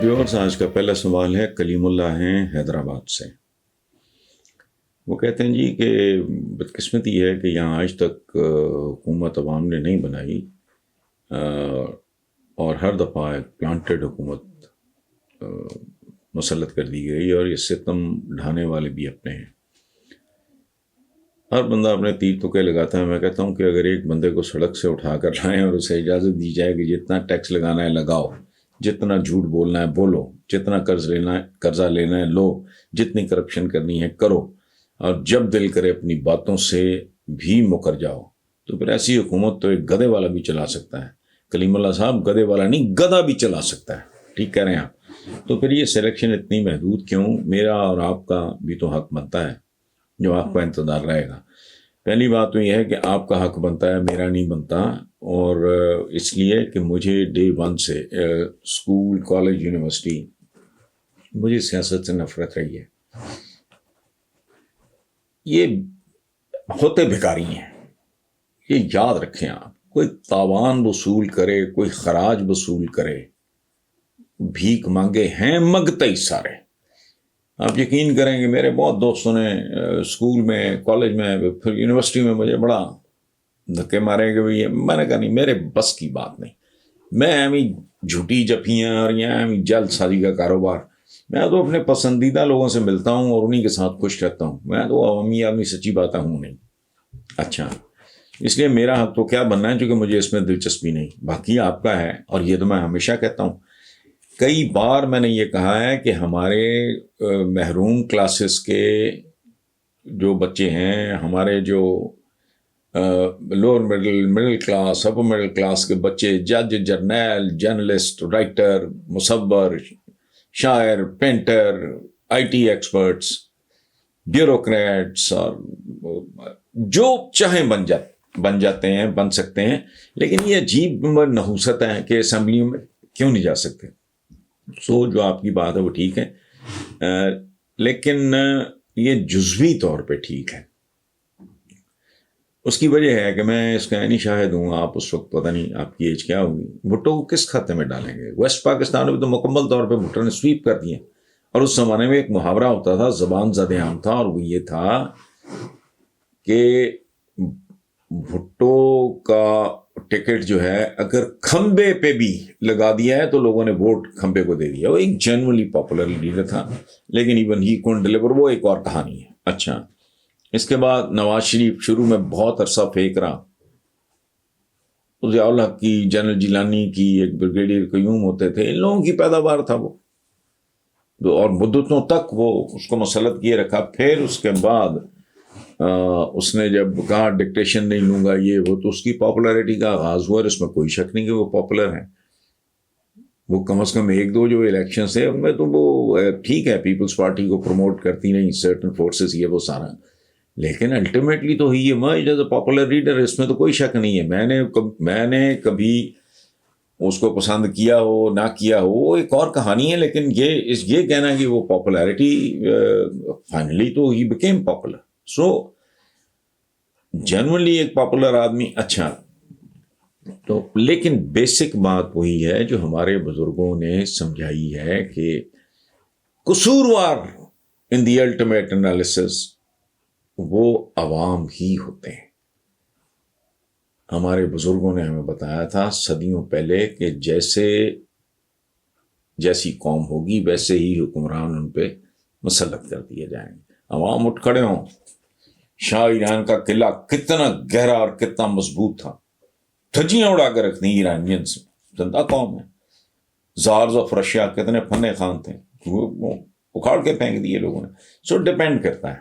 Viewers, آج کا پہلا سوال ہے، کلیم اللہ ہیں حیدرآباد سے۔ وہ کہتے ہیں جی کہ بدقسمتی ہے کہ یہاں آج تک حکومت عوام نے نہیں بنائی، اور ہر دفعہ ایک پلانٹڈ حکومت مسلط کر دی گئی، اور یہ ستم ڈھانے والے بھی اپنے ہیں۔ ہر بندہ اپنے تیر تکے لگاتا ہے۔ میں کہتا ہوں کہ اگر ایک بندے کو سڑک سے اٹھا کر لائیں اور اسے اجازت دی جائے کہ جتنا ٹیکس لگانا ہے لگاؤ، جتنا جھوٹ بولنا ہے بولو، جتنا قرضہ لینا ہے لو، جتنی کرپشن کرنی ہے کرو، اور جب دل کرے اپنی باتوں سے بھی مکر جاؤ، تو پھر ایسی حکومت تو ایک گدھے والا بھی چلا سکتا ہے۔ کلیم اللہ صاحب گدھے والا نہیں، گدھا بھی چلا سکتا ہے۔ ٹھیک کہہ رہے ہیں آپ؟ تو پھر یہ سلیکشن اتنی محدود کیوں؟ میرا اور آپ کا بھی تو حق بنتا ہے، جو آپ کا انتظار رہے گا۔ پہلی بات تو یہ ہے کہ آپ کا حق بنتا ہے، میرا نہیں بنتا، اور اس لیے کہ مجھے ڈے ون سے اسکول، کالج، یونیورسٹی، مجھے سیاست سے نفرت رہی ہے۔ یہ ہوتے بھکاری ہیں، یہ یاد رکھیں آپ۔ کوئی تاوان وصول کرے، کوئی خراج وصول کرے، بھیک مانگے ہیں مگتے ہی سارے۔ آپ یقین کریں کہ میرے بہت دوستوں نے اسکول میں، کالج میں، پھر یونیورسٹی میں مجھے بڑا دھکے مارے کہ بھئی، میں نے کہا نہیں، میرے بس کی بات نہیں۔ میں ایمی جھوٹی جفیاں اور یہ ایمی جلد سازی کا کاروبار، میں تو اپنے پسندیدہ لوگوں سے ملتا ہوں اور انہی کے ساتھ خوش رہتا ہوں۔ میں تو عوامی آدمی، سچی باتیں ہوں نہیں۔ اچھا، اس لیے میرا حق تو کیا بننا ہے، چونکہ مجھے اس میں دلچسپی نہیں۔ باقی آپ کا ہے، اور یہ تو میں ہمیشہ کہتا ہوں۔ کئی بار میں نے یہ کہا ہے کہ ہمارے محروم کلاسز کے جو بچے ہیں، ہمارے جو lower middle class, upper middle class کے بچے، جج، جرنیل، جرنلسٹ، رائٹر، مصور، شاعر، painter, I T experts, bureaucrats, اور جو چاہیں بن جاتے ہیں، بن سکتے ہیں، لیکن یہ عجیب نحوست ہے کہ اسمبلیوں میں کیوں نہیں جا سکتے۔ جو آپ کی بات ہے وہ ٹھیک ہے، لیکن یہ جزوی طور پہ ٹھیک ہے۔ اس کی وجہ ہے کہ میں اس کا عینی شاہد ہوں۔ آپ اس وقت، پتہ نہیں آپ کی ایج کیا ہوگی، بھٹو کو کس خطے میں ڈالیں گے؟ ویسٹ پاکستان میں تو مکمل طور پہ بھٹو نے سویپ کر دیے۔ اور اس زمانے میں ایک محاورہ ہوتا تھا، زبان زد عام تھا، اور وہ یہ تھا کہ بھٹو کا ٹکٹ جو ہے اگر کھمبے پہ بھی لگا دیا ہے تو لوگوں نے ووٹ کھمبے کو دے دیا۔ وہ ایک جنرلی پاپولر لیڈر تھا، لیکن ایون ہی کونٹ ڈیلیور، وہ ایک اور کہانی ہے۔ اچھا، اس کے بعد نواز شریف شروع میں بہت عرصہ پھینک رہا، ضیاء الحق کی، جنرل جیلانی کی، ایک بریگیڈیئر قیوم ہوتے تھے، ان لوگوں کی پیداوار تھا وہ، اور مدتوں تک وہ اس کو مسلط کیے رکھا۔ پھر اس کے بعد اس نے جب کہا ڈکٹیشن نہیں لوں گا یہ وہ، تو اس کی پاپولیرٹی کا آغاز ہوا، اور اس میں کوئی شک نہیں کہ وہ پاپولر ہیں۔ وہ کم از کم ایک دو جو الیکشنز ہیں ان میں تو وہ ٹھیک ہے، پیپلز پارٹی کو پروموٹ کرتی نہیں، سرٹن فورسز، یہ وہ سارا، لیکن الٹیمیٹلی تو ہی emerged as a popular leader, اس میں تو کوئی شک نہیں ہے۔ میں نے کبھی اس کو پسند کیا ہو نہ کیا ہو وہ ایک اور کہانی ہے، لیکن یہ کہنا کہ وہ پاپولیرٹی، فائنلی تو he became popular. So generally ایک پاپولر آدمی، اچھا، تو لیکن بیسک بات وہی ہے جو ہمارے بزرگوں نے سمجھائی ہے کہ قصوروار ان دی الٹیمیٹ انالیسس وہ عوام ہی ہوتے ہیں۔ ہمارے بزرگوں نے ہمیں بتایا تھا صدیوں پہلے کہ جیسی قوم ہوگی ویسے ہی حکمران ان پہ مسلط کر دیے جائیں گے۔ عوام اٹھ کھڑے ہوں۔ شاہ ایران کا قلعہ کتنا گہرا اور کتنا مضبوط تھا، دھجیاں اڑا کر رکھنی ایرانین سے، زندہ قوم ہے۔ زارز آف رشیا کتنے فن خان تھے، وہ اکھاڑ کے پھینک دیے لوگوں نے۔ سو ڈپینڈ کرتا ہے۔